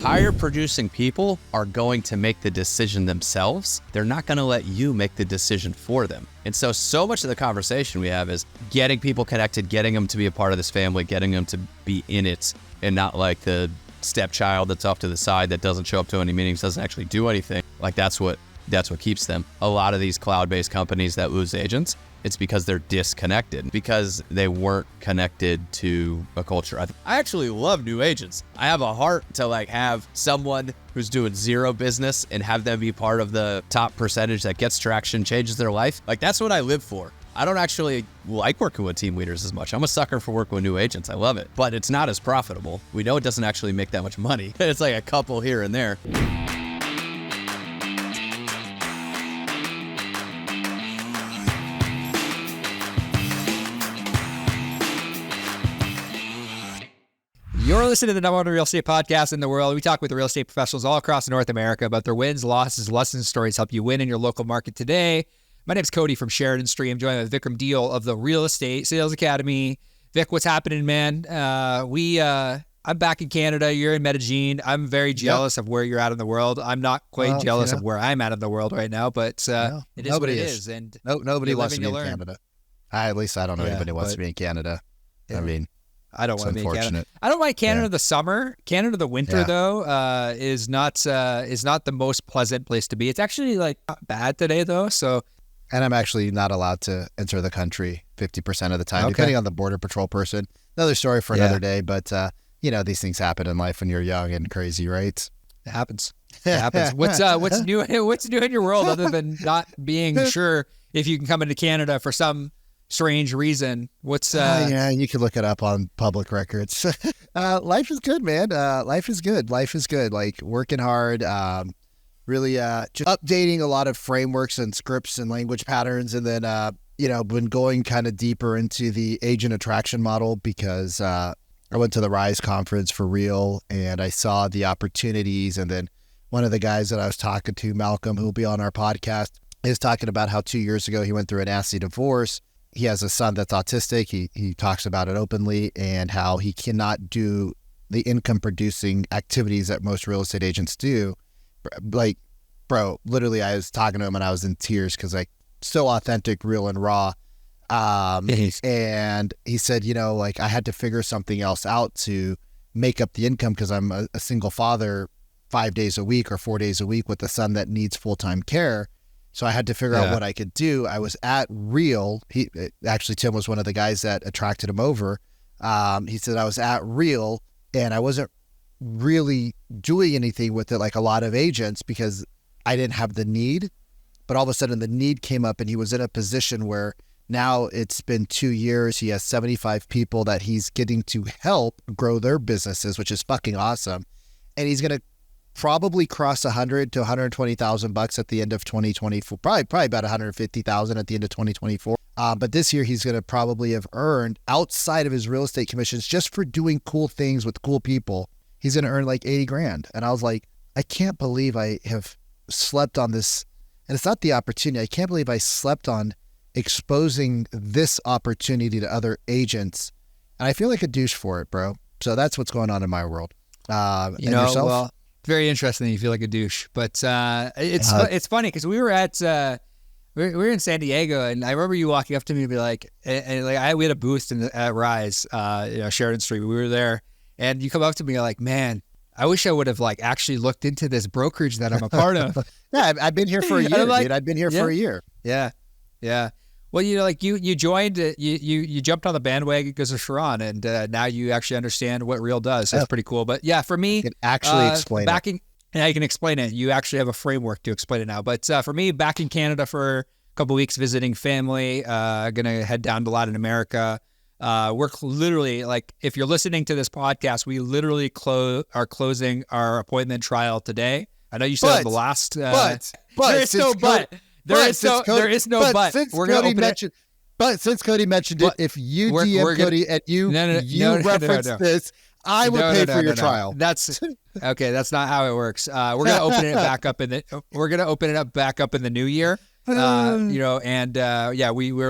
Higher producing people are going to make the decision themselves. They're not going to let you make the decision for them. And so much of the conversation we have is getting people connected, getting them to be a part of this family, getting them to be in it, and not like the stepchild that's off to the side that doesn't show up to any meetings, doesn't actually do anything. Like that's what keeps them. A lot of these cloud-based companies that lose agents, it's because they're disconnected, because they weren't connected to a culture. I actually love new agents. I have a heart to like have someone who's doing zero business and have them be part of the top percentage that gets traction, changes their life. Like that's what I live for. I don't actually like working with team leaders as much. I'm a sucker for working with new agents. I love it, but it's not as profitable. We know it doesn't actually make that much money. It's like a couple here and there. You're listening to the number one real estate podcast in the world. We talk with real estate professionals all across North America about their wins, losses, lessons, stories, help you win in your local market today. My name's Cody from Sheridan Street. I'm joined with Vikram Deal of the Real Estate Sales Academy. Vic, what's happening, man? I'm back in Canada. You're in Medellin. I'm very jealous of where you're at in the world. I'm not quite jealous of where I'm at in the world right now, but it is what it is. And nobody wants to be in Canada. At least I don't know anybody wants to be in Canada. Yeah. I mean, I don't want to be in Canada. I don't like Canada the summer. Canada the winter though is not the most pleasant place to be. It's actually like not bad today though. So, and I'm actually not allowed to enter the country 50% of the time, depending on the border patrol person. Another story for another day. But these things happen in life when you're young and crazy, right? It happens. It happens. What's new? What's new in your world other than not being sure if you can come into Canada for some strange reason? What's you can look it up on public records. Life is good, man. Life is good. Like working hard, really just updating a lot of frameworks and scripts and language patterns, and then been going kind of deeper into the agent attraction model because I went to the Rise conference for real, and I saw the opportunities. And then one of the guys that I was talking to, Malcolm, who will be on our podcast, is talking about how 2 years ago he went through a nasty divorce. He has a son that's autistic. He talks about it openly, and how he cannot do the income producing activities that most real estate agents do. Like, bro, literally I was talking to him and I was in tears because like so authentic, real and raw. And he said, I had to figure something else out to make up the income because I'm a single father 5 days a week or 4 days a week with a son that needs full-time care. So I had to figure out what I could do. I was at Real. Tim was one of the guys that attracted him over. He said I was at Real and I wasn't really doing anything with it like a lot of agents because I didn't have the need. But all of a sudden the need came up and he was in a position where now it's been 2 years. He has 75 people that he's getting to help grow their businesses, which is fucking awesome. And he's going to probably cross 100 to 120,000 bucks at the end of 2024. Probably about 150,000 at the end of 2024. But this year he's going to probably have earned, outside of his real estate commissions, just for doing cool things with cool people, he's going to earn like 80 grand. And I was like, I can't believe I have slept on this. And it's not the opportunity. I can't believe I slept on exposing this opportunity to other agents. And I feel like a douche for it, bro. So that's what's going on in my world. And yourself? Well, very interesting that you feel like a douche, but it's funny because we were at we were in San Diego, and I remember you walking up to me and be like, we had a booth at Rise, Sheridan Street. We were there, and you come up to me, you're like, man, I wish I would have like actually looked into this brokerage that I'm a part of. Yeah, I've been here for a year, dude. I've been here for a year. Yeah. Well, you joined, you jumped on the bandwagon because of Sharon, and now you actually understand what Real does. That's pretty cool. But yeah, for me, you can actually explain it. Yeah, you can explain it. You actually have a framework to explain it now. But for me, back in Canada for a couple of weeks visiting family, gonna head down to Latin America. We're literally, like, if you're listening to this podcast, we literally are closing our appointment trial today. I know you said the last, but there is no but. There is no but. We're going to open it. But since Cody mentioned it, if you DM Cody and you reference this, I will pay for your trial. That's okay. That's not how it works. We're going to open it back up back up in the new year. We're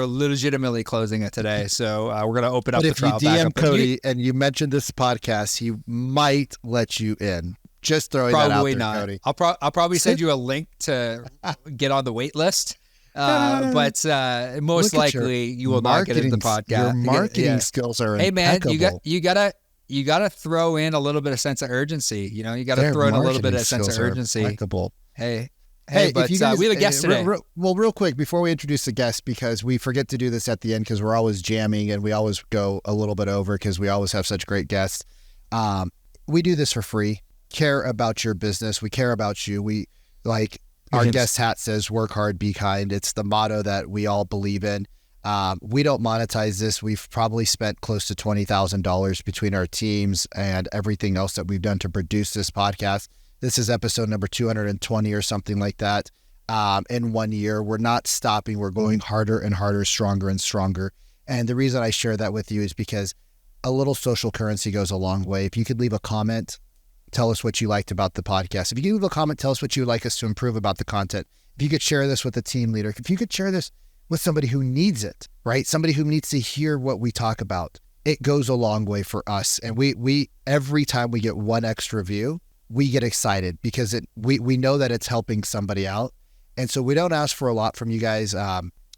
legitimately closing it today. So we're going to open up the trial back up. If you DM Cody and you mention this podcast, he might let you in. Just throwing that out Probably there, not. Cody. I'll probably send you a link to get on the wait list. But most likely you will not get into the podcast. Your marketing skills are Hey man, impeccable. you gotta throw in a little bit of sense of urgency. You know, you gotta Their throw in a little bit marketing of sense of skills are urgency. impeccable. Hey, Hey, but if you guys, we have a guest today. Real quick, before we introduce the guest, because we forget to do this at the end because we're always jamming and we always go a little bit over because we always have such great guests. We do this for free. Care about your business. We care about you. We like our guest hat says, work hard, be kind. It's the motto that we all believe in. We don't monetize this. We've probably spent close to $20,000 between our teams and everything else that we've done to produce this podcast. This is episode number 220 or something like that. In 1 year, we're not stopping. We're going harder and harder, stronger and stronger. And the reason I share that with you is because a little social currency goes a long way. If you could leave a comment, tell us what you liked about the podcast. If you could leave a comment, tell us what you would like us to improve about the content. If you could share this with a team leader, if you could share this with somebody who needs it, right? Somebody who needs to hear what we talk about. It goes a long way for us. And we every time we get one extra view, we get excited because we know that it's helping somebody out. And so we don't ask for a lot from you guys.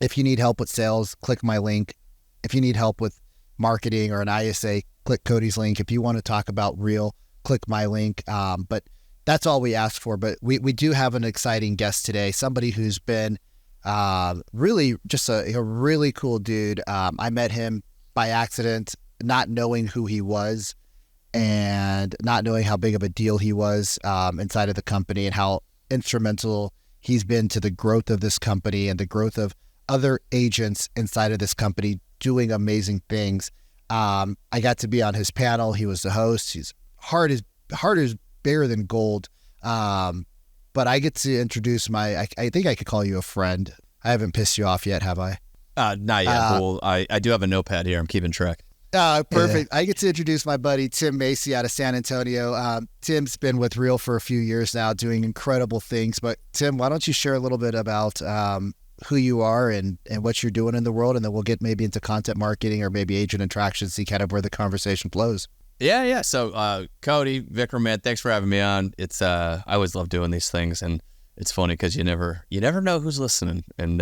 If you need help with sales, click my link. If you need help with marketing or an ISA, click Cody's link. If you want to talk about real, click my link. But that's all we ask for. But we do have an exciting guest today, somebody who's been really just a really cool dude. I met him by accident, not knowing who he was and not knowing how big of a deal he was inside of the company and how instrumental he's been to the growth of this company and the growth of other agents inside of this company doing amazing things. I got to be on his panel. He was the host. His heart is bigger than gold. But I get to introduce I think I could call you a friend. I haven't pissed you off yet, have I? Not yet. Well, I do have a notepad here. I'm keeping track. Perfect. Yeah. I get to introduce my buddy, Tim Macy out of San Antonio. Tim's been with Real for a few years now doing incredible things. But Tim, why don't you share a little bit about who you are and what you're doing in the world, and then we'll get maybe into content marketing or maybe agent attraction, see kind of where the conversation flows. Yeah. So Cody, Vikram, man, thanks for having me on. It's I always love doing these things, and it's funny because you never know who's listening, and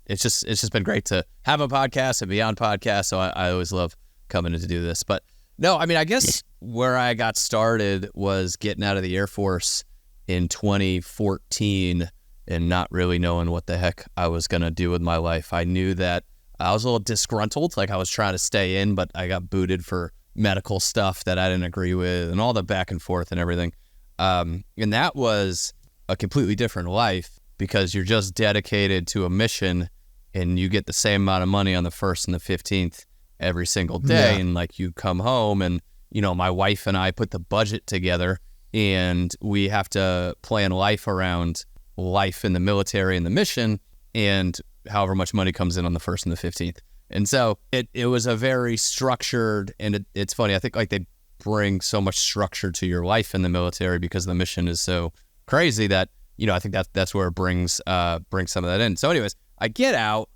it's just been great to have a podcast and be on podcasts. So I always love coming in to do this. But no, I mean, I guess where I got started was getting out of the Air Force in 2014 and not really knowing what the heck I was going to do with my life. I knew that I was a little disgruntled, like I was trying to stay in, but I got booted for medical stuff that I didn't agree with and all the back and forth and everything. And that was a completely different life because you're just dedicated to a mission and you get the same amount of money on the 1st and the 15th every single day. Yeah. And like you come home and, you know, my wife and I put the budget together and we have to plan life around life in the military and the mission and however much money comes in on the 1st and the 15th. And so it was a very structured, and it's funny, I think like they bring so much structure to your life in the military because the mission is so crazy that, you know, I think that's where it brings some of that in. So anyways, I get out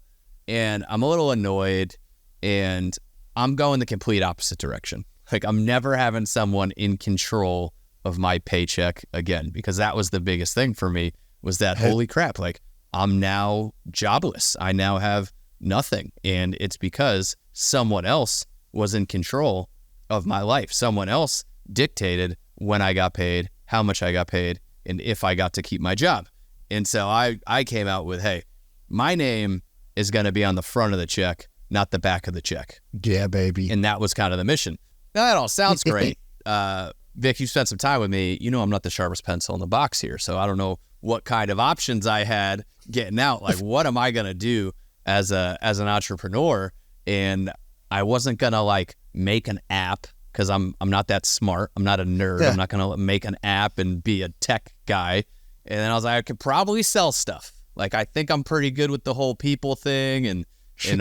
and I'm a little annoyed and I'm going the complete opposite direction. Like I'm never having someone in control of my paycheck again, because that was the biggest thing for me was that, holy crap, like I'm now jobless. I now have nothing. And it's because someone else was in control of my life. Someone else dictated when I got paid, how much I got paid, and if I got to keep my job. And so I came out with, hey, my name is going to be on the front of the check, not the back of the check. Yeah, baby. And that was kind of the mission. Now, that all sounds great. Vic, you spent some time with me. You know I'm not the sharpest pencil in the box here, so I don't know what kind of options I had getting out. Like, what am I going to do as an entrepreneur? And I wasn't going to, like, make an app because I'm not that smart. I'm not a nerd. Yeah. I'm not going to make an app and be a tech guy. And then I was like, I could probably sell stuff. Like, I think I'm pretty good with the whole people thing and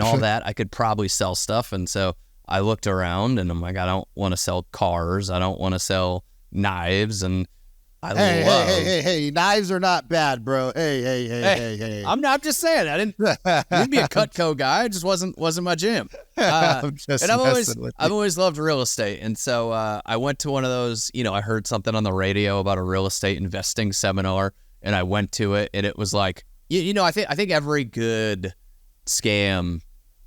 all that. I could probably sell stuff. And so I looked around and I'm like, I don't want to sell cars. I don't want to sell knives. And I Hey, love. hey, knives are not bad, bro. Hey. I'm just saying. I didn't. You'd be a Cutco guy. It just wasn't my jam. I'm just And messing with I've you. always loved real estate, and so I went to one of those. I heard something on the radio about a real estate investing seminar, and I went to it, and it was like, I think every good scam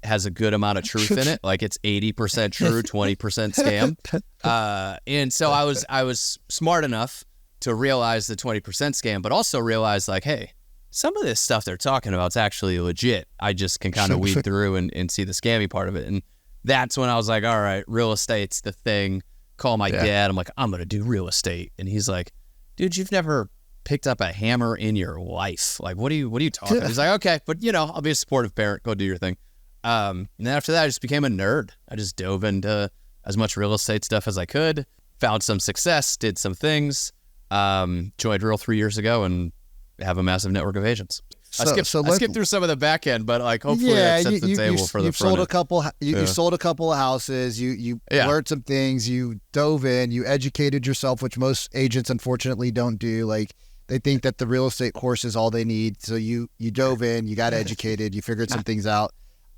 has a good amount of truth in it. Like it's 80% true, 20% scam. And so I was smart enough to realize the 20% scam, but also realize like, hey, some of this stuff they're talking about is actually legit. I just can kind of weed through and see the scammy part of it. And that's when I was like, all right, real estate's the thing. Call my dad. I'm like, I'm going to do real estate. And he's like, dude, you've never picked up a hammer in your life. Like, what are you talking about? He's like, okay, but I'll be a supportive parent. Go do your thing. And then after that, I just became a nerd. I just dove into as much real estate stuff as I could, found some success, did some things, joined Real 3 years ago and have a massive network of agents. I skipped through some of the back end, but like hopefully that sets the table for the front end. You sold a couple of houses. You learned some things. You dove in. You educated yourself, which most agents unfortunately don't do. Like they think that the real estate course is all they need. So you dove in. You got educated. You figured some things out.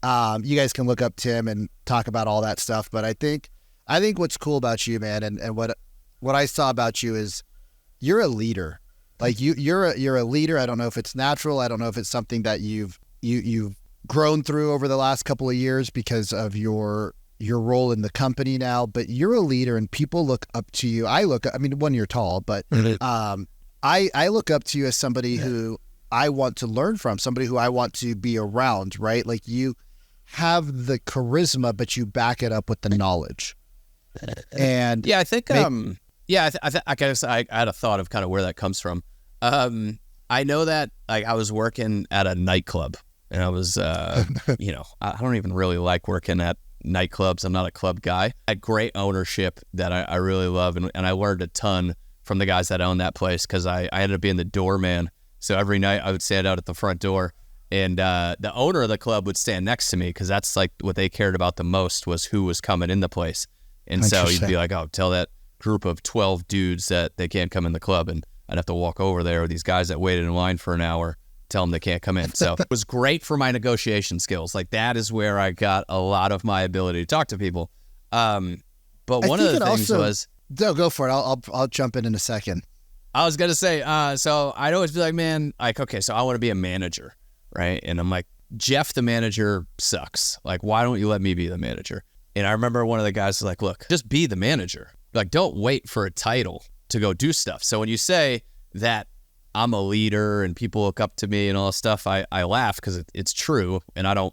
You guys can look up Tim and talk about all that stuff. But I think what's cool about you, man, and what I saw about you is you're a leader. Like you're a leader. I don't know if it's natural. I don't know if it's something that you've grown through over the last couple of years because of your role in the company now. But you're a leader, and people look up to you. One, you're tall, but I look up to you as somebody who I want to learn from, somebody who I want to be around. Right? Like you have the charisma, but you back it up with the knowledge. And yeah, I think I guess I had a thought of kind of where that comes from. I know that like I was working at a nightclub, and I was I don't even really like working at nightclubs. I'm not a club guy. I had great ownership that I really love, and I learned a ton from the guys that owned that place because I ended up being the doorman. So every night I would stand out at the front door, and the owner of the club would stand next to me because that's like what they cared about the most was who was coming in the place. And so he'd be like, oh, tell that group of 12 dudes that they can't come in the club, and I'd have to walk over there with these guys that waited in line for an hour, tell them they can't come in. So it was great for my negotiation skills. Like that is where I got a lot of my ability to talk to people. But one of the things was... No, go for it. I'll jump in a second. I was going to say, so I'd always be like, man, like, okay, so I want to be a manager, right? And I'm like, Jeff, the manager sucks. Like, why don't you let me be the manager? And I remember one of the guys was like, look, just be the manager. Like, don't wait for a title to go do stuff. So when you say that I'm a leader and people look up to me and all this stuff, I laugh because it's true. And I'm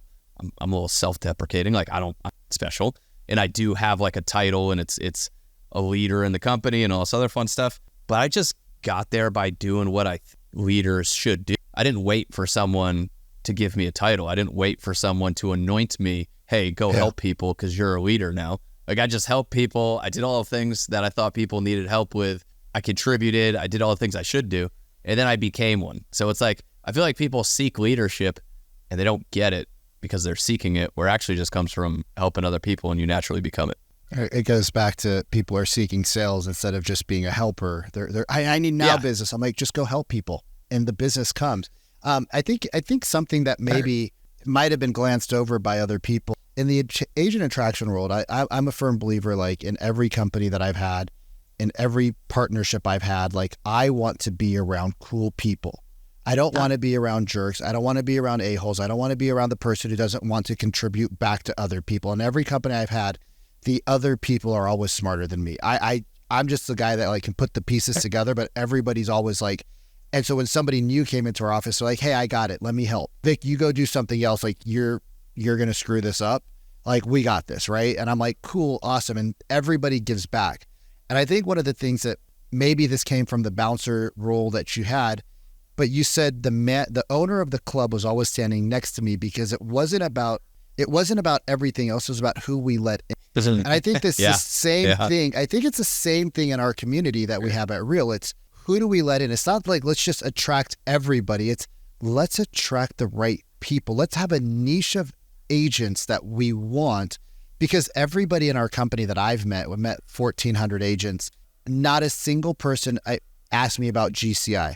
a little self-deprecating. Like I'm special. And I do have like a title, and it's a leader in the company and all this other fun stuff. But I just got there by doing what leaders should do. I didn't wait for someone to give me a title. I didn't wait for someone to anoint me. Hey, go help people because you're a leader now. Like I just helped people. I did all the things that I thought people needed help with. I contributed. I did all the things I should do. And then I became one. So it's like, I feel like people seek leadership and they don't get it because they're seeking it, where it actually just comes from helping other people and you naturally become it. It goes back to people are seeking sales instead of just being a helper. I need business. I'm like, just go help people and the business comes. I think something that maybe might have been glanced over by other people in the agent attraction world. I'm a firm believer, like in every company that I've had, in every partnership I've had, like I want to be around cool people. I don't want to be around jerks. I don't want to be around a-holes. I don't want to be around the person who doesn't want to contribute back to other people. In every company I've had, the other people are always smarter than me. I'm just the guy that like can put the pieces together, but everybody's always like, and so when somebody new came into our office, they're like, hey, I got it. Let me help. Vic, you go do something else. Like you're going to screw this up. Like we got this, right? And I'm like, cool, awesome. And everybody gives back. And I think one of the things that maybe this came from the bouncer role that you had, but you said the owner of the club was always standing next to me because it wasn't about everything else. It was about who we let in. And I think this is the same thing. I think it's the same thing in our community that we have at Real. It's who do we let in? It's not like let's just attract everybody. It's let's attract the right people. Let's have a niche of agents that we want, because everybody in our company that I've met, we met 1,400 agents, not a single person asked me about GCI.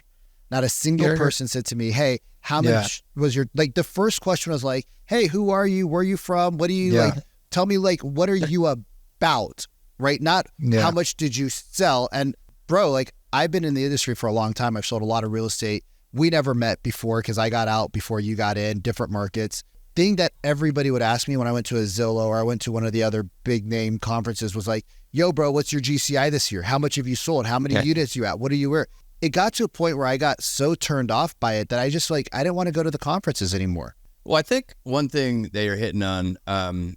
Not a single person said to me, hey, how much was your, like the first question was like, hey, who are you? Where are you from? What do you like? Tell me like, what are you about? Right? Not how much did you sell? And bro, like I've been in the industry for a long time. I've sold a lot of real estate. We never met before because I got out before you got in, different markets. Thing that everybody would ask me when I went to a Zillow or I went to one of the other big name conferences was like, yo, bro, what's your GCI this year? How much have you sold? How many units you at? What are you where? It got to a point where I got so turned off by it that I just like, I didn't want to go to the conferences anymore. Well, I think one thing that you're hitting on, I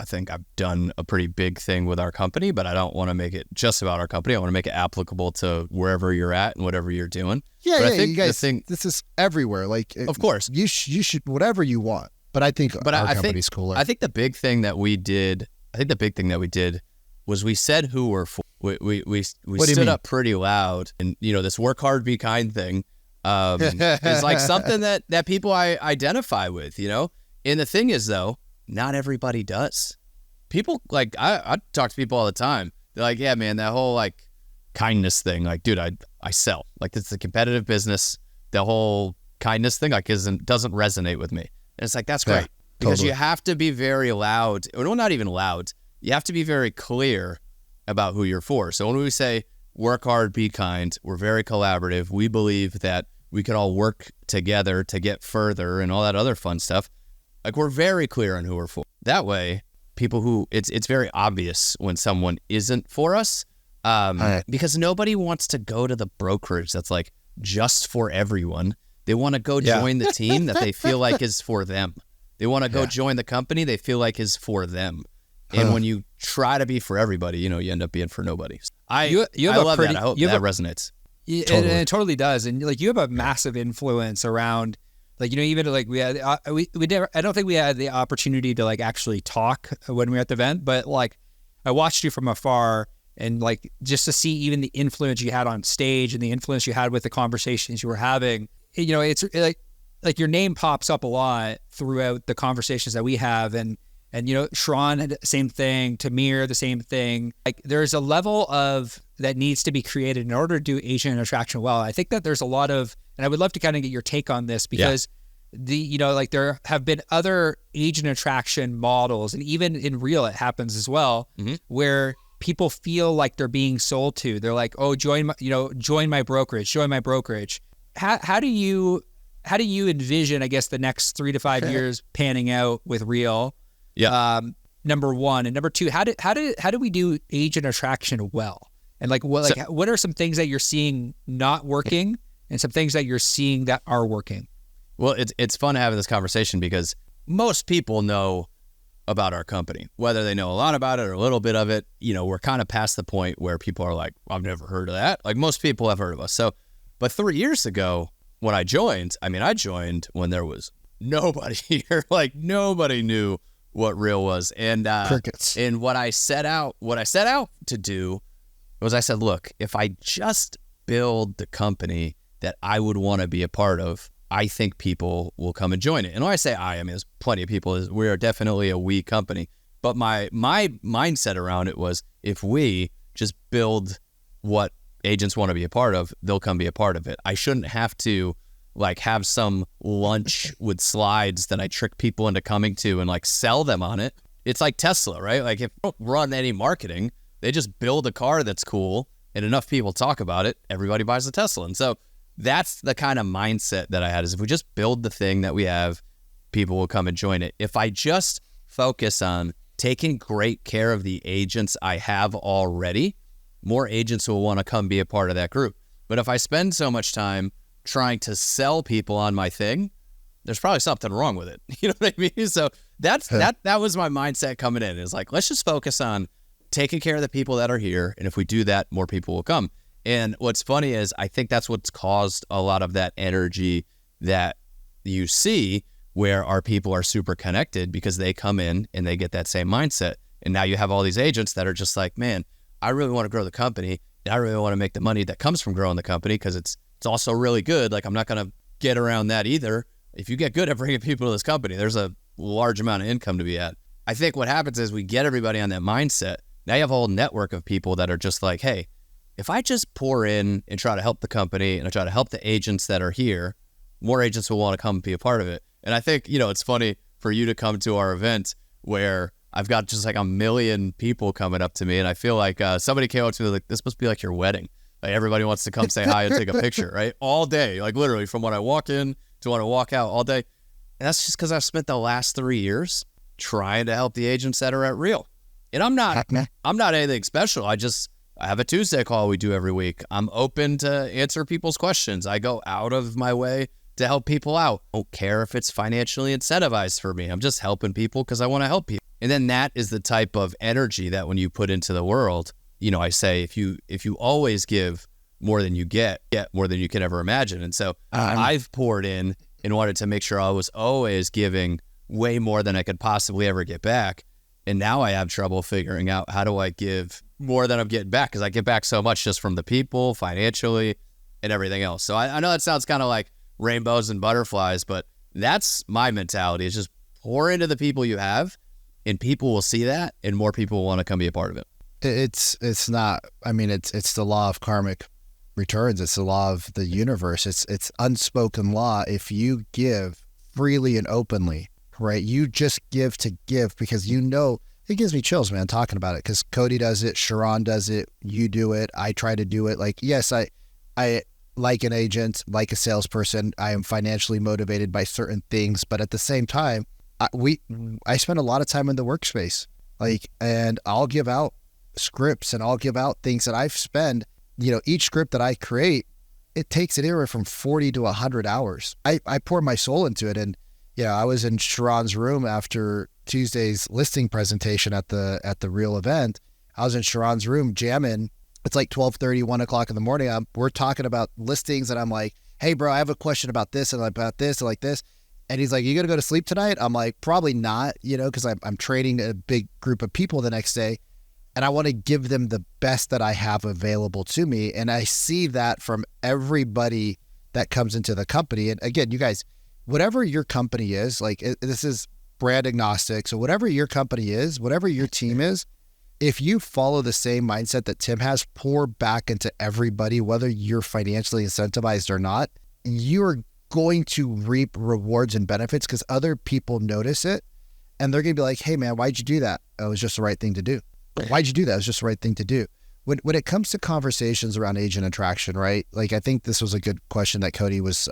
think I've done a pretty big thing with our company, but I don't want to make it just about our company. I want to make it applicable to wherever you're at and whatever you're doing. Yeah, but I think you guys, this is everywhere. Like, of course, you should whatever you want. But I think our company's cooler. I think the big thing that we did was we said who we're for. We stood up pretty loud, and this work hard, be kind thing is like something that people I identify with, And the thing is though, not everybody does. People like I talk to people all the time. They're like, yeah, man, that whole like kindness thing, like, dude, I sell. Like it's a competitive business. The whole kindness thing like doesn't resonate with me. And it's like, that's great. Because you have to be very loud, or not even loud. You have to be very clear about who you're for. So when we say work hard, be kind, we're very collaborative. We believe that we can all work together to get further and all that other fun stuff. Like we're very clear on who we're for. That way, people who it's very obvious when someone isn't for us, because nobody wants to go to the brokerage that's like just for everyone. They want to go join the team that they feel like is for them. They want to go join the company they feel like is for them. And when you try to be for everybody, you end up being for nobody. I love that. I hope that resonates. Yeah, totally. And it totally does. And like you have a massive influence around, like even like we had we never. I don't think we had the opportunity to like actually talk when we were at the event, but like I watched you from afar, and like just to see even the influence you had on stage and the influence you had with the conversations you were having. It's like your name pops up a lot throughout the conversations that we have, and Sharon had the same thing, Tamir, the same thing. Like there's a level of that needs to be created in order to do agent attraction well. I think that there's a lot of, and I would love to kind of get your take on this because like there have been other agent attraction models, and even in real, it happens as well, where people feel like they're being sold to. They're like, oh, join my brokerage. How do you envision, I guess, the next 3 to 5 years panning out with real? Yeah. Number one, and number two, how do we do agent attraction well? And like what are some things that you're seeing not working, and some things that you're seeing that are working? Well, it's fun having this conversation because most people know about our company, whether they know a lot about it or a little bit of it. We're kind of past the point where people are like, I've never heard of that. Like most people have heard of us. So, but 3 years ago when I joined when there was nobody here. Like nobody knew what real was. And crickets. And what I set out to do was I said, look, if I just build the company that I would want to be a part of, I think people will come and join it. And when I say I mean, there's plenty of people. We are definitely a we company. But my mindset around it was, if we just build what agents want to be a part of, they'll come be a part of it. I shouldn't have to like have some lunch with slides that I trick people into coming to and like sell them on it. It's like Tesla, right? Like if they don't run any marketing, they just build a car that's cool and enough people talk about it, everybody buys a Tesla. And so that's the kind of mindset that I had, is if we just build the thing that we have, people will come and join it. If I just focus on taking great care of the agents I have already, more agents will want to come be a part of that group. But if I spend so much time trying to sell people on my thing, there's probably something wrong with it. You know what I mean? So that was my mindset coming in. It's like, let's just focus on taking care of the people that are here. And if we do that, more people will come. And what's funny is I think that's what's caused a lot of that energy that you see, where our people are super connected because they come in and they get that same mindset. And now you have all these agents that are just like, man, I really want to grow the company, and I really want to make the money that comes from growing the company because it's also really good. Like I'm not going to get around that either. If you get good at bringing people to this company, there's a large amount of income to be had. I think what happens is we get everybody on that mindset. Now you have a whole network of people that are just like, hey, if I just pour in and try to help the company and I try to help the agents that are here, more agents will want to come and be a part of it. And I think, it's funny for you to come to our event where I've got just like 1 million people coming up to me. And I feel like somebody came up to me like, this must be like your wedding. Like everybody wants to come say hi and take a picture, right? All day, like literally from when I walk in to when I walk out all day. And that's just because I've spent the last 3 years trying to help the agents that are at Real. And I'm not anything special. I have a Tuesday call we do every week. I'm open to answer people's questions. I go out of my way to help people out. I don't care if it's financially incentivized for me. I'm just helping people because I want to help people. And then that is the type of energy that when you put into the world, I say, if you always give more than you get more than you can ever imagine. And so I've poured in and wanted to make sure I was always giving way more than I could possibly ever get back. And now I have trouble figuring out how do I give more than I'm getting back, because I get back so much just from the people, financially, and everything else. So I know that sounds kind of like rainbows and butterflies, but that's my mentality, is just pour into the people you have, and people will see that, and more people will want to come be a part of it. It's not, it's the law of karmic returns. It's the law of the universe. It's unspoken law. If you give freely and openly, right, you just give to give, because it gives me chills, man, talking about it, because Cody does it, Sharon does it, you do it, I try to do it. Like, yes, I like an agent, like a salesperson, I am financially motivated by certain things, but at the same time, I spend a lot of time in the workspace, and I'll give out scripts and I'll give out things that I've spent, each script that I create, it takes it anywhere from 40 to 100 hours. I pour my soul into it. And I was in Sharon's room after Tuesday's listing presentation at the Real event. I was in Sharon's room jamming. It's like 12:30, 1 o'clock in the morning. We're talking about listings, and I'm like, hey bro, I have a question about this and about this and like this. And he's like, you gonna go to sleep tonight? I'm like, probably not, because I'm training a big group of people the next day, and I want to give them the best that I have available to me. And I see that from everybody that comes into the company. And again, you guys, whatever your company is, this is brand agnostic. So whatever your company is, whatever your team is, if you follow the same mindset that Tim has, pour back into everybody, whether you're financially incentivized or not, you're going to reap rewards and benefits, because other people notice it and they're going to be like, hey man, why'd you do that? Oh, it was just the right thing to do. Why'd you do that? It was just the right thing to do. When it comes to conversations around agent attraction, right? I think this was a good question that Cody was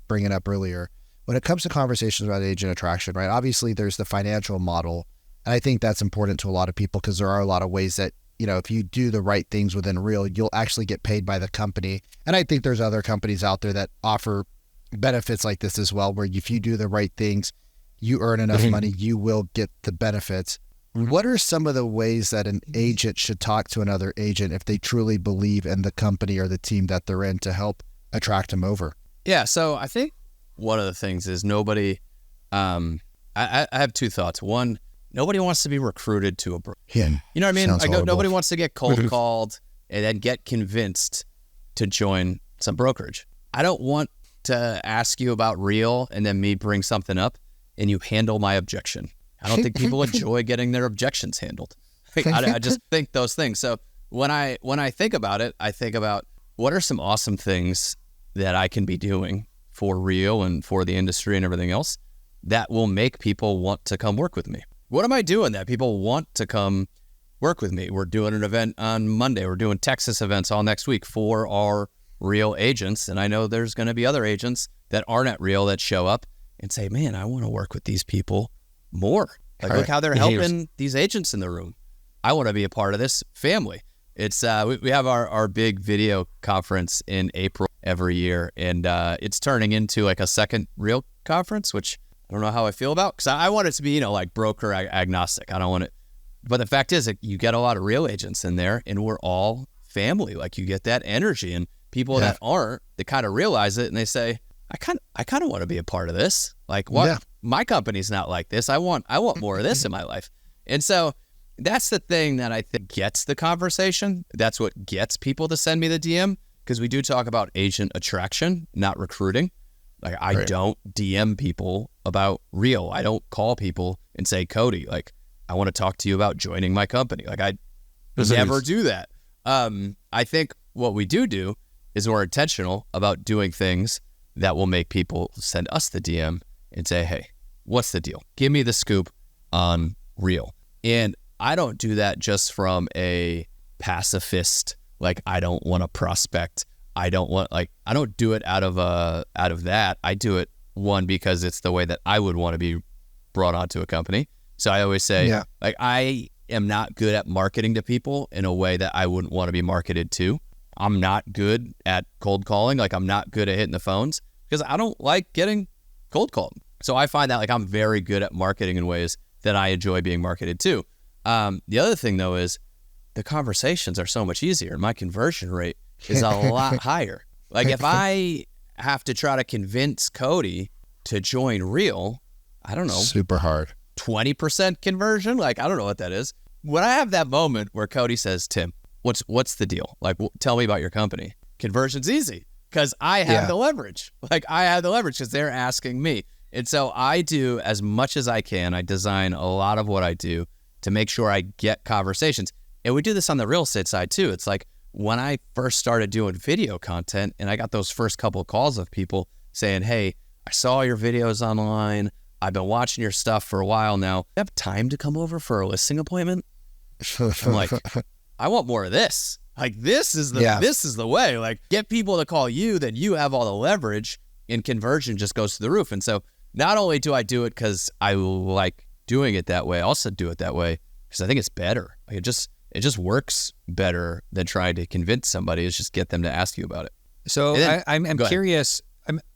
bringing up earlier. When it comes to conversations about agent attraction, right? Obviously there's the financial model. And I think that's important to a lot of people, because there are a lot of ways that, if you do the right things within Real, you'll actually get paid by the company. And I think there's other companies out there that offer benefits like this as well, where if you do the right things, you earn enough money, you will get the benefits. What are some of the ways that an agent should talk to another agent if they truly believe in the company or the team that they're in to help attract them over? Yeah, so I think one of the things is nobody, I have two thoughts. One, nobody wants to be recruited to a broker. Yeah, you know what I mean? horrible. Nobody wants to get cold called and then get convinced to join some brokerage. I don't want to ask you about Real and then me bring something up and you handle my objection. I don't think people enjoy getting their objections handled. I just think those things. So when I think about it, I think about what are some awesome things that I can be doing for Real and for the industry and everything else that will make people want to come work with me. What am I doing that people want to come work with me? We're doing an event on Monday. We're doing Texas events all next week for our Real agents. And I know there's going to be other agents that aren't at Real that show up and say, man, I want to work with these people more. Look how they're helping these agents in the room. I want to be a part of this family. It's we have our big video conference in April every year, and it's turning into like a second Real conference, which I don't know how I feel about, because I want it to be, broker agnostic. I don't want it. But the fact is that you get a lot of Real agents in there, and we're all family. You get that energy, and people that aren't, they kind of realize it, and they say, I kind of want to be a part of this. My company's not like this. I want more of this in my life. And so that's the thing that I think gets the conversation. That's what gets people to send me the DM, because we do talk about agent attraction, not recruiting. I don't DM people about Real. I don't call people and say, Cody, I want to talk to you about joining my company. I never do that. I think what we do is we're intentional about doing things that will make people send us the DM and say, hey, what's the deal? Give me the scoop on Real. And I don't do that just from a pacifist, like I don't want to prospect. I don't do it out of that. I do it, one, because it's the way that I would want to be brought onto a company. So I always say, like, I am not good at marketing to people in a way that I wouldn't want to be marketed to. I'm not good at cold calling. Like, I'm not good at hitting the phones because I don't like getting cold called. So I find that, like, I'm very good at marketing in ways that I enjoy being marketed to. The other thing, though, is the conversations are so much easier. My conversion rate is a lot higher. Like, if I have to try to convince Cody to join Real, I don't know. Super hard. 20% conversion? Like, I don't know what that is. When I have that moment where Cody says, Tim, what's the deal? Like, tell me about your company. Conversion's easy because I have the leverage. Like, I have the leverage because they're asking me. And so I do as much as I can. I design a lot of what I do to make sure I get conversations. And we do this on the real estate side too. It's like when I first started doing video content and I got those first couple of calls of people saying, hey, I saw your videos online. I've been watching your stuff for a while now. You have time to come over for a listing appointment? I'm like, I want more of this. Like, this is the way. Like, get people to call you, then you have all the leverage and conversion just goes to the roof. And so not only do I do it because I like doing it that way, I also do it that way because I think it's better. Like, it just works better than trying to convince somebody. It's just get them to ask you about it. So I'm curious.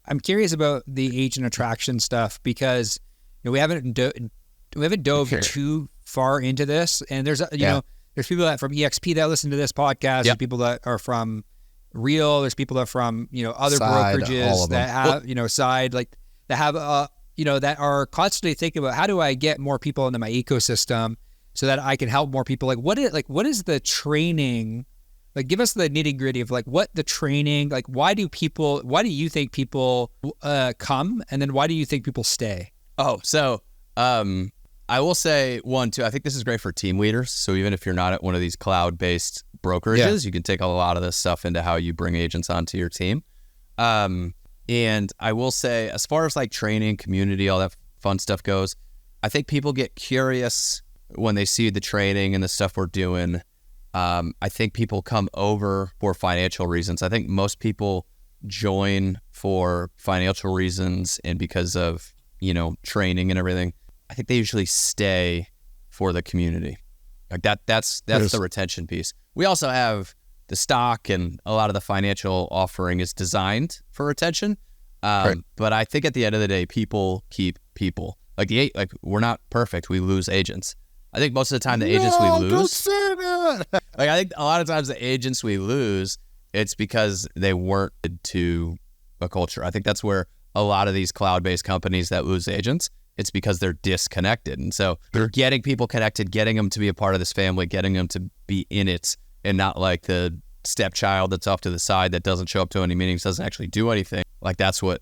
I'm curious about the agent attraction stuff because we haven't dove too far into this. And there's there's people that from EXP that listen to this podcast. There's people that are from Real. There's people that are from other Side, brokerages that have side, like that have that are constantly thinking about how do I get more people into my ecosystem so that I can help more people. What is the training? Like, give us the nitty gritty of like what the training, like why do you think people come, and then why do you think people stay? Oh, so I will say one, too, I think this is great for team leaders. So even if you're not at one of these cloud-based brokerages, you can take a lot of this stuff into how you bring agents onto your team. And I will say, as far as like training, community, all that fun stuff goes, I think people get curious when they see the training and the stuff we're doing. I think people come over for financial reasons. I think most people join for financial reasons and because of, training and everything. I think they usually stay for the community. Like that's the retention piece. We also have the stock, and a lot of the financial offering is designed for retention. But I think at the end of the day, people keep people. Like we're not perfect. We lose agents. I think most of the time the agents we lose. Don't say that. Like, I think a lot of times the agents we lose, it's because they weren't to a culture. I think that's where a lot of these cloud-based companies that lose agents, it's because they're disconnected. And so they're getting people connected, getting them to be a part of this family, getting them to be in it, and not like the stepchild that's off to the side that doesn't show up to any meetings, doesn't actually do anything. Like, that's what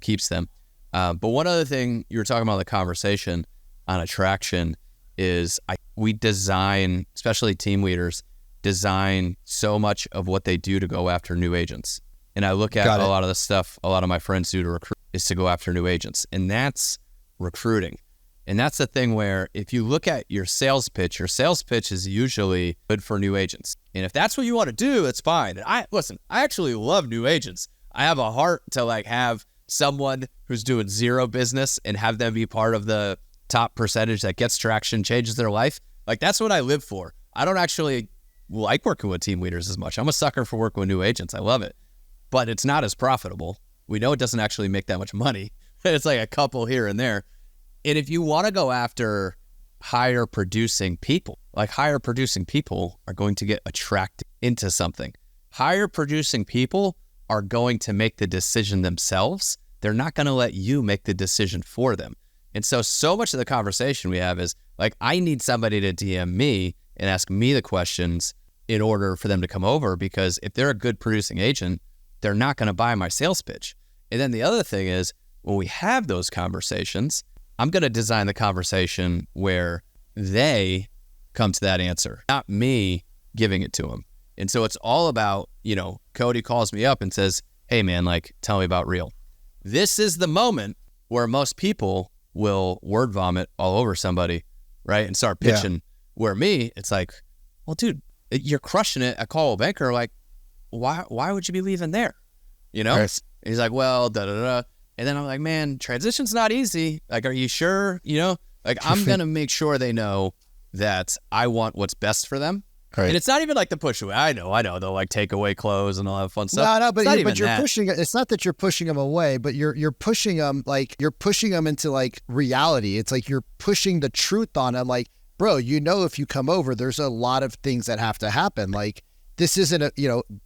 keeps them. But one other thing you were talking about in the conversation on attraction is we design, especially team leaders, design so much of what they do to go after new agents. And I look at a lot of the stuff a lot of my friends do to recruit is to go after new agents. And that's recruiting. And that's the thing where if you look at your sales pitch is usually good for new agents. And if that's what you want to do, it's fine. And I actually love new agents. I have a heart to like have someone who's doing zero business and have them be part of the top percentage that gets traction, changes their life. Like, that's what I live for. I don't actually like working with team leaders as much. I'm a sucker for working with new agents. I love it. But it's not as profitable. We know it doesn't actually make that much money. It's like a couple here and there. And if you want to go after higher producing people, like higher producing people are going to get attracted into something. Higher producing people are going to make the decision themselves. They're not going to let you make the decision for them. And so much of the conversation we have is like, I need somebody to DM me and ask me the questions in order for them to come over, because if they're a good producing agent, they're not going to buy my sales pitch. And then the other thing is, when we have those conversations, I'm going to design the conversation where they come to that answer, not me giving it to them. And so it's all about, Cody calls me up and says, hey man, like, tell me about Real. This is the moment where most people will word vomit all over somebody, right? And start pitching. Yeah. Where me, it's like, well, dude, you're crushing it at Coldwell Banker. Like, why would you be leaving there? Right. He's like, well, da-da-da. And then I'm like, man, transition's not easy. Like, are you sure? Like, I'm going to make sure they know that I want what's best for them. Right. And it's not even like the push away. I know. They'll like take away clothes and all that fun stuff. No, but you're pushing. It's not that you're pushing them away, but you're pushing them into like reality. It's like you're pushing the truth on them. Like, bro, if you come over, there's a lot of things that have to happen. Like, this isn't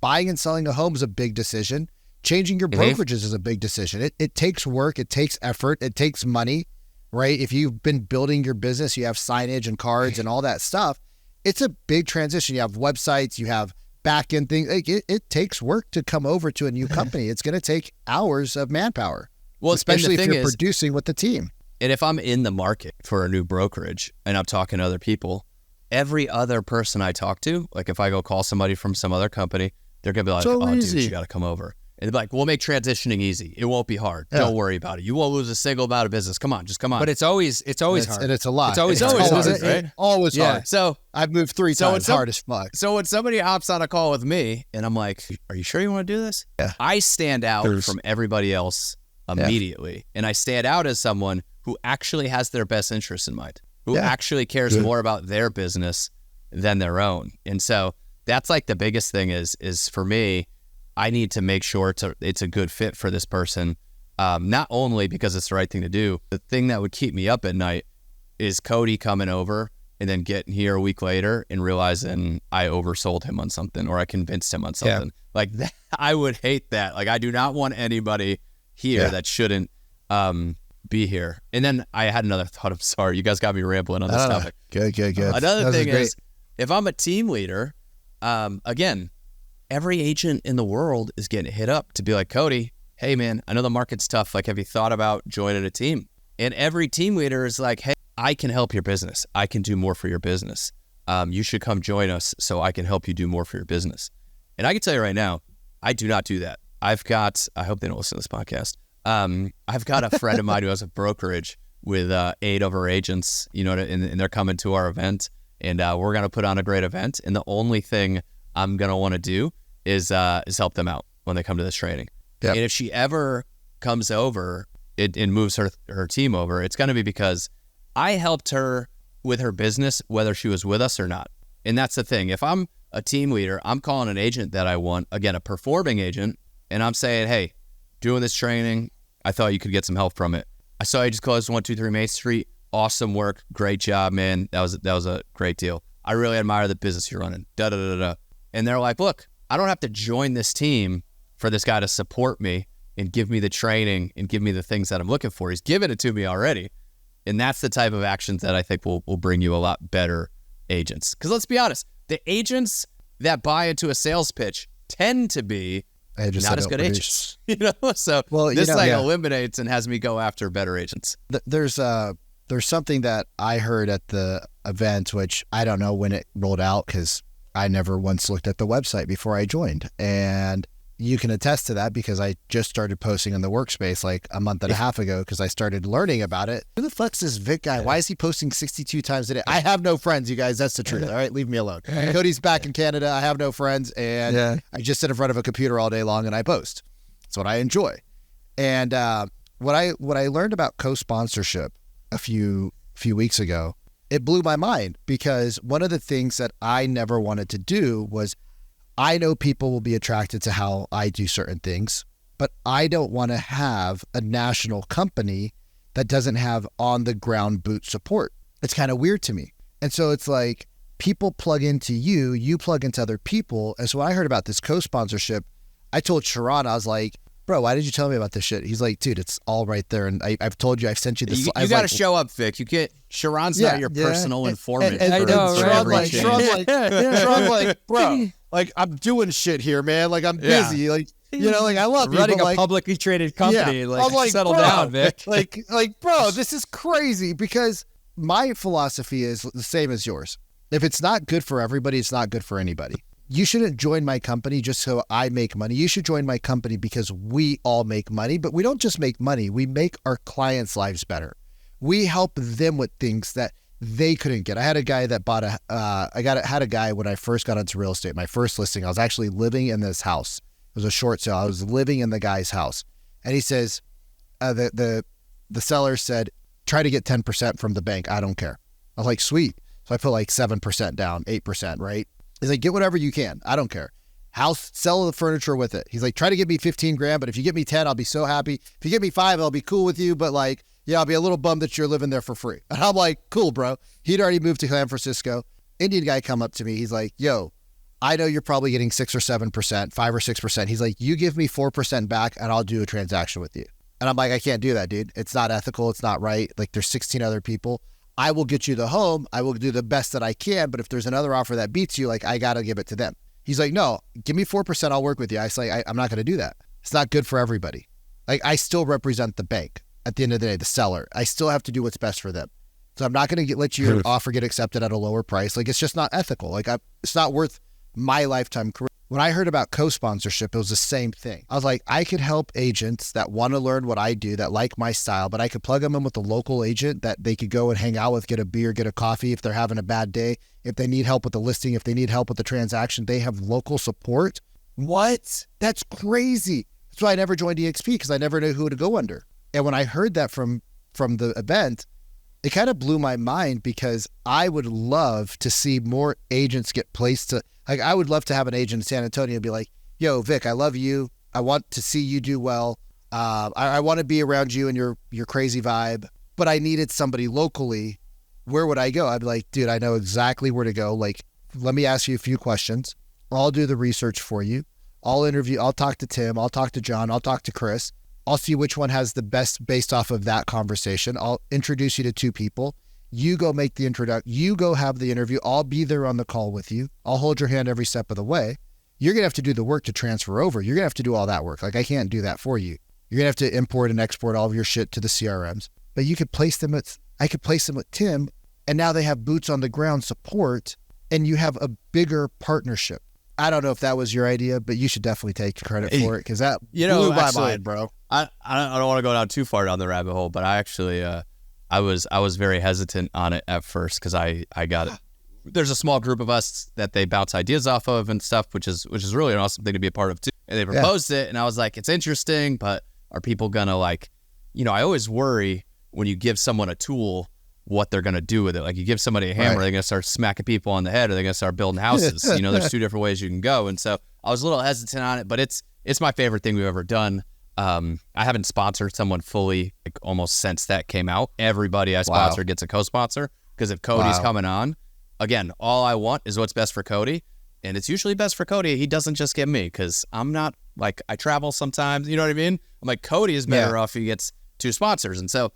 buying and selling a home is a big decision. Changing your brokerages is a big decision. It takes work. It takes effort. It takes money, right? If you've been building your business, you have signage and cards and all that stuff. It's a big transition. You have websites, you have back-end things. Like it takes work to come over to a new company. It's going to take hours of manpower, especially if you're producing with the team. And if I'm in the market for a new brokerage and I'm talking to other people, every other person I talk to, like if I go call somebody from some other company, they're going to be like, dude, you got to come over. And they'll be like, we'll make transitioning easy. It won't be hard. Yeah. Don't worry about it. You won't lose a single amount of business. Come on, just come on. But it's always hard. And it's a lot. It's always hard, right? Always hard. So I've moved 3 times, hard as fuck. So when somebody hops on a call with me and I'm like, are you sure you want to do this? Yeah. I stand out from everybody else immediately. Yeah. And I stand out as someone who actually has their best interests in mind, who actually cares more about their business than their own. And so that's like the biggest thing is for me, I need to make sure it's a good fit for this person, not only because it's the right thing to do. The thing that would keep me up at night is Cody coming over and then getting here a week later and realizing I oversold him on something or I convinced him on something. Yeah. Like that, I would hate that. Like I do not want anybody here that shouldn't be here. And then I had another thought. I'm sorry. You guys got me rambling on this topic. Good. Another thing is, if I'm a team leader, again, every agent in the world is getting hit up to be like, Cody, hey man, I know the market's tough. Like, have you thought about joining a team? And every team leader is like, hey, I can help your business. I can do more for your business. You should come join us so I can help you do more for your business. And I can tell you right now, I do not do that. I hope they don't listen to this podcast. I've got a friend of mine who has a brokerage with 8 of our agents, and they're coming to our event and we're going to put on a great event. And the only thing I'm going to want to do is help them out when they come to this training. Yep. And if she ever comes over and moves her team over, it's going to be because I helped her with her business, whether she was with us or not. And that's the thing. If I'm a team leader, I'm calling an agent that I want, again, a performing agent, and I'm saying, hey, doing this training, I thought you could get some help from it. I saw you just closed 123 Main Street. Awesome work. Great job, man. That was a great deal. I really admire the business you're running. Da-da-da-da. And they're like, look, I don't have to join this team for this guy to support me and give me the training and give me the things that I'm looking for. He's given it to me already. And that's the type of actions that I think will bring you a lot better agents. Because let's be honest, the agents that buy into a sales pitch tend to be not as good agents. So this eliminates and has me go after better agents. There's something that I heard at the event, which I don't know when it rolled out because I never once looked at the website before I joined. And you can attest to that because I just started posting on the workspace like a month and a half ago because I started learning about it. Who the fuck's this Vic guy? Why is he posting 62 times a day? I have no friends, you guys. That's the truth. All right, leave me alone. Cody's back in Canada. I have no friends. And I just sit in front of a computer all day long and I post. That's what I enjoy. And what I learned about co-sponsorship a few weeks ago, it blew my mind because one of the things that I never wanted to do was I know people will be attracted to how I do certain things, but I don't want to have a national company that doesn't have on the ground boot support. It's kind of weird to me. And so it's like people plug into you plug into other people. And so when I heard about this co-sponsorship, I told Sharon, I was like, bro, why did you tell me about this shit? He's like, dude, it's all right there. And I've told you, I've sent you this. You got to show up, Vic. You can't, Sharon's not your personal informant. And I know, Sharon's like, bro, like I'm doing shit here, man. Like I'm busy. Like, like I love you. Running a publicly traded company. Like settle down, Vic. like, bro, this is crazy because my philosophy is the same as yours. If it's not good for everybody, it's not good for anybody. you shouldn't join my company just so I make money. You should join my company because we all make money, but we don't just make money. We make our clients' lives better. We help them with things that they couldn't get. I had a guy that bought had a guy when I first got into real estate, my first listing. I was actually living in this house. It was a short sale. I was living in the guy's house. And he says, the seller said, try to get 10% from the bank. I don't care. I was like, sweet. So I put like 7% down, 8%, right? He's like, get whatever you can. I don't care. House, sell the furniture with it. He's like, try to give me 15 grand, but if you get me 10, I'll be so happy. If you give me 5, I'll be cool with you. But like, yeah, I'll be a little bummed that you're living there for free. And I'm like, cool, bro. He'd already moved to San Francisco. Indian guy come up to me. He's like, yo, I know you're probably getting 6 or 7%, 5 or 6%. He's like, you give me 4% back and I'll do a transaction with you. And I'm like, I can't do that, dude. It's not ethical. It's not right. Like there's 16 other people. I will get you the home. I will do the best that I can. But if there's another offer that beats you, like I got to give it to them. He's like, no, give me 4%. I'll work with you. I say, I'm not going to do that. It's not good for everybody. Like I still represent the bank. At the end of the day, the seller, I still have to do what's best for them. So I'm not going to let your offer get accepted at a lower price. Like it's just not ethical. Like it's not worth my lifetime career. When I heard about co-sponsorship, it was the same thing. I was like, I could help agents that want to learn what I do, that like my style, but I could plug them in with a local agent that they could go and hang out with, get a beer, get a coffee if they're having a bad day. If they need help with the listing, if they need help with the transaction, they have local support. What? That's crazy. That's why I never joined EXP because I never knew who to go under. And when I heard that from the event, it kind of blew my mind because I would love to see more agents get placed to, like, I would love to have an agent in San Antonio be like, yo, Vic, I love you. I want to see you do well. I want to be around you and your crazy vibe, but I needed somebody locally. Where would I go? I'd be like, dude, I know exactly where to go. Like, let me ask you a few questions. I'll do the research for you. I'll interview. I'll talk to Tim. I'll talk to John. I'll talk to Chris. I'll see which one has the best based off of that conversation. I'll introduce you to 2 people. You go make the introduction. You go have the interview. I'll be there on the call with you. I'll hold your hand every step of the way. You're going to have to do the work to transfer over. You're going to have to do all that work. Like I can't do that for you. You're going to have to import and export all of your shit to the CRMs. But you could place them I could place them with Tim, and now they have boots on the ground support, and you have a bigger partnership. I don't know if that was your idea, but you should definitely take credit for it because that blew my mind, bro. I don't want to go down too far down the rabbit hole, but I actually I was very hesitant on it at first because I got it. There's a small group of us that they bounce ideas off of and stuff, which is really an awesome thing to be a part of too. And they proposed it, and I was like, it's interesting, but are people gonna like, I always worry when you give someone a tool, what they're gonna do with it. Like you give somebody a hammer, right. They're gonna start smacking people on the head, or they're gonna start building houses. There's 2 different ways you can go, and so I was a little hesitant on it, but it's my favorite thing we've ever done. I haven't sponsored someone fully like almost since that came out. Everybody I sponsor gets a co-sponsor because if Cody's coming on, again, all I want is what's best for Cody, and it's usually best for Cody. He doesn't just get me because I'm not like I travel sometimes. You know what I mean? I'm like Cody is better off if he gets 2 sponsors, and so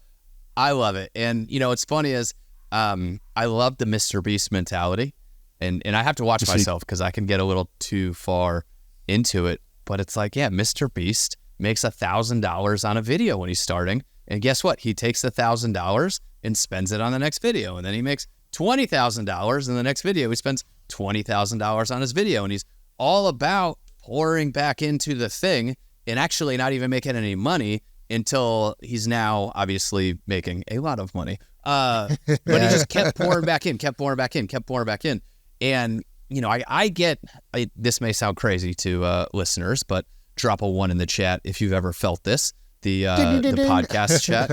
I love it. And what's funny is I love the MrBeast mentality, and I have to watch myself because I can get a little too far into it. But it's like, MrBeast makes $1,000 on a video when he's starting, and guess what? He takes $1,000 and spends it on the next video, and then he makes $20,000 in the next video. He spends $20,000 on his video, and he's all about pouring back into the thing and actually not even making any money until he's now obviously making a lot of money. But he just kept pouring back in. And, I get, this may sound crazy to listeners, but drop a 1 in the chat if you've ever felt this, the podcast chat,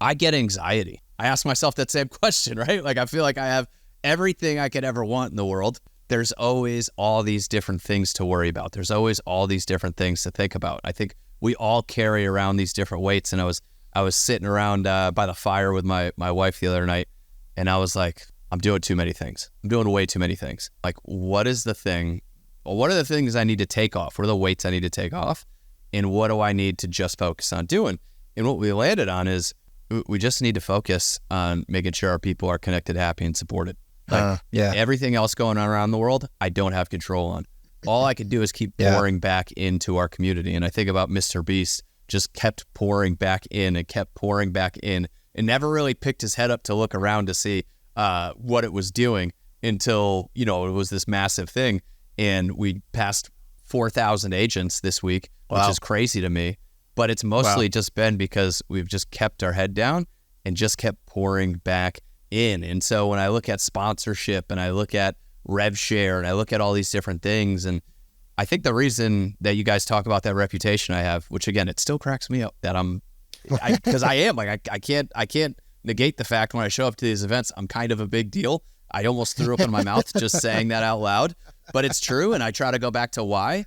I get anxiety. I ask myself that same question, right? Like I feel like I have everything I could ever want in the world. There's always all these different things to worry about. There's always all these different things to think about. I think we all carry around these different weights. And I was sitting around by the fire with my wife the other night, and I was like, I'm doing too many things. I'm doing way too many things. Like, what is the thing? Well, what are the things I need to take off? What are the weights I need to take off? And what do I need to just focus on doing? And what we landed on is we just need to focus on making sure our people are connected, happy, and supported. Like everything else going on around the world, I don't have control on. All I could do is keep pouring back into our community. And I think about MrBeast just kept pouring back in and never really picked his head up to look around to see what it was doing. until, it was this massive thing. And we passed 4,000 agents this week, which is crazy to me. But it's mostly just been because we've just kept our head down and just kept pouring back in. And so when I look at sponsorship and I look at rev share and I look at all these different things, and I think the reason that you guys talk about that reputation I have, which again, it still cracks me up that because I am like, I can't negate the fact when I show up to these events, I'm kind of a big deal. I almost threw up in my mouth just saying that out loud, but it's true. And I try to go back to why.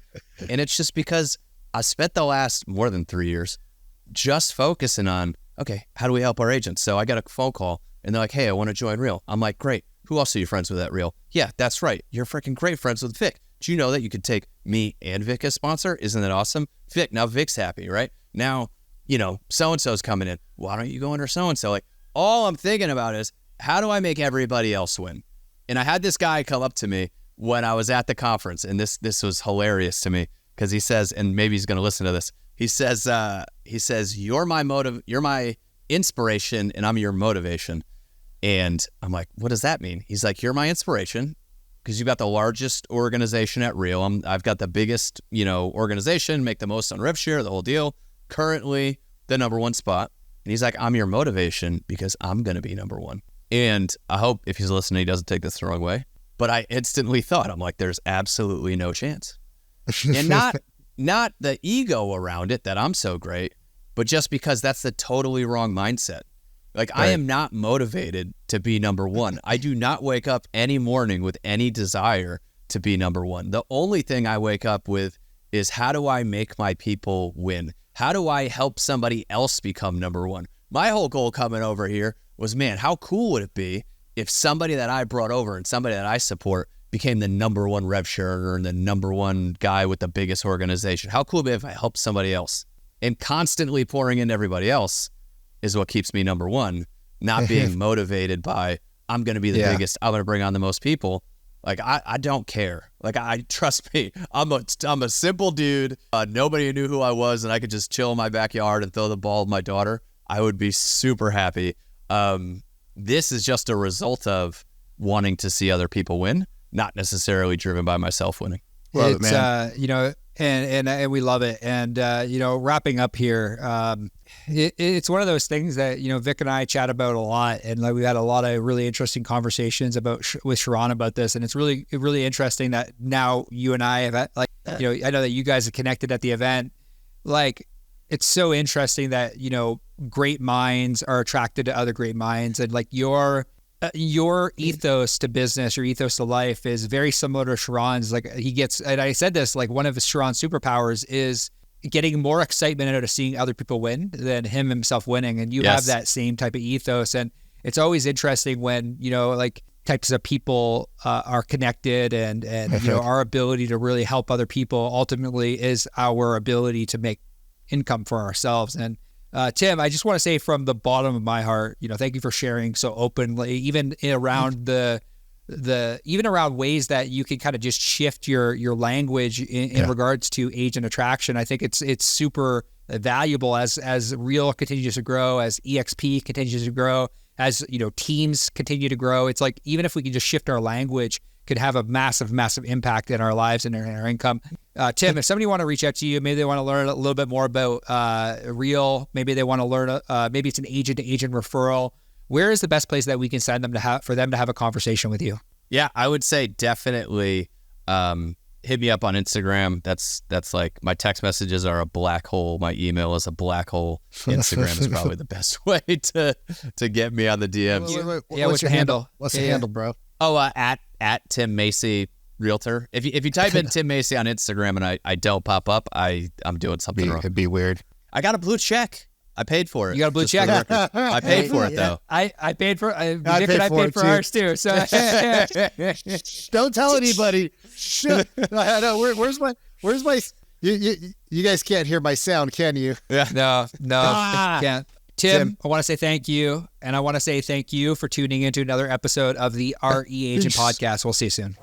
And it's just because I spent the last more than 3 years just focusing on, okay, how do we help our agents? So I got a phone call and they're like, hey, I want to join Real. I'm like, great. Who else are you friends with at Real? Yeah, that's right. You're freaking great friends with Vic. Do you know that you could take me and Vic as sponsor? Isn't that awesome? Vic, now Vic's happy, right? Now, so-and-so's coming in. Why don't you go under so-and-so? Like, all I'm thinking about is, how do I make everybody else win? And I had this guy come up to me when I was at the conference, and this was hilarious to me because he says, and maybe he's going to listen to this. He says, you're my inspiration, and I'm your motivation. And I'm like, what does that mean? He's like, you're my inspiration because you've got the largest organization at Real. I've got the biggest, organization, make the most on rev share, the whole deal. Currently the number one spot. And he's like, I'm your motivation because I'm going to be number one. And I hope if he's listening, he doesn't take this the wrong way. But I instantly thought, I'm like, there's absolutely no chance. And not the ego around it that I'm so great, but just because that's the totally wrong mindset. Like, right. I am not motivated to be number one. I do not wake up any morning with any desire to be number one. The only thing I wake up with is, how do I make my people win? How do I help somebody else become number one? My whole goal coming over here was, man, how cool would it be if somebody that I brought over and somebody that I support became the number one rev share and the number one guy with the biggest organization? How cool would it be if I helped somebody else? And constantly pouring into everybody else is what keeps me number one, not being motivated by, I'm going to be the biggest, I'm going to bring on the most people. Like, I don't care. Like, trust me, I'm a simple dude. Nobody knew who I was, and I could just chill in my backyard and throw the ball with my daughter. I would be super happy. This is just a result of wanting to see other people win, not necessarily driven by myself winning. Love it, man. And we love it. And, wrapping up here, it's one of those things that, Vic and I chat about a lot. And like, we had a lot of really interesting conversations with Sharon about this. And it's really, really interesting that now you and I have, I know that you guys have connected at the event. Like, it's so interesting that, great minds are attracted to other great minds. And like your ethos to business, your ethos to life is very similar to Sharon's. Like, and I said this, like, one of Sharon's superpowers is getting more excitement out of seeing other people win than him himself winning. And you have that same type of ethos. And it's always interesting when, types of people are connected and our ability to really help other people ultimately is our ability to make income for ourselves. And Tim, I just want to say from the bottom of my heart, thank you for sharing so openly, even around even around ways that you can kind of just shift your language in regards to agent attraction. I think it's super valuable as Real continues to grow, as EXP continues to grow, as teams continue to grow. It's like, even if we can just shift our language, could have a massive, massive impact in our lives and in our income. Tim, if somebody want to reach out to you, maybe they want to learn a little bit more about Real, maybe they want to learn, maybe it's an agent-to-agent referral, where is the best place that we can send them for them to have a conversation with you? Yeah, I would say definitely hit me up on Instagram. That's like, my text messages are a black hole. My email is a black hole. Instagram is probably the best way to get me on the DMs. What's your handle? What's the handle, bro? Oh, at Tim Macy Realtor. If you type in Tim Macy on Instagram and I don't pop up, I'm doing something wrong. It'd be weird. I got a blue check. I paid for it. You got a blue check? I paid for it thoe. I paid for Nick and I paid for ours too. So don't tell anybody. I know. Where's my? You guys can't hear my sound, can you? Yeah. No, can't. Tim, I want to say thank you, and I want to say thank you for tuning into another episode of the RE Agent Podcast. We'll see you soon.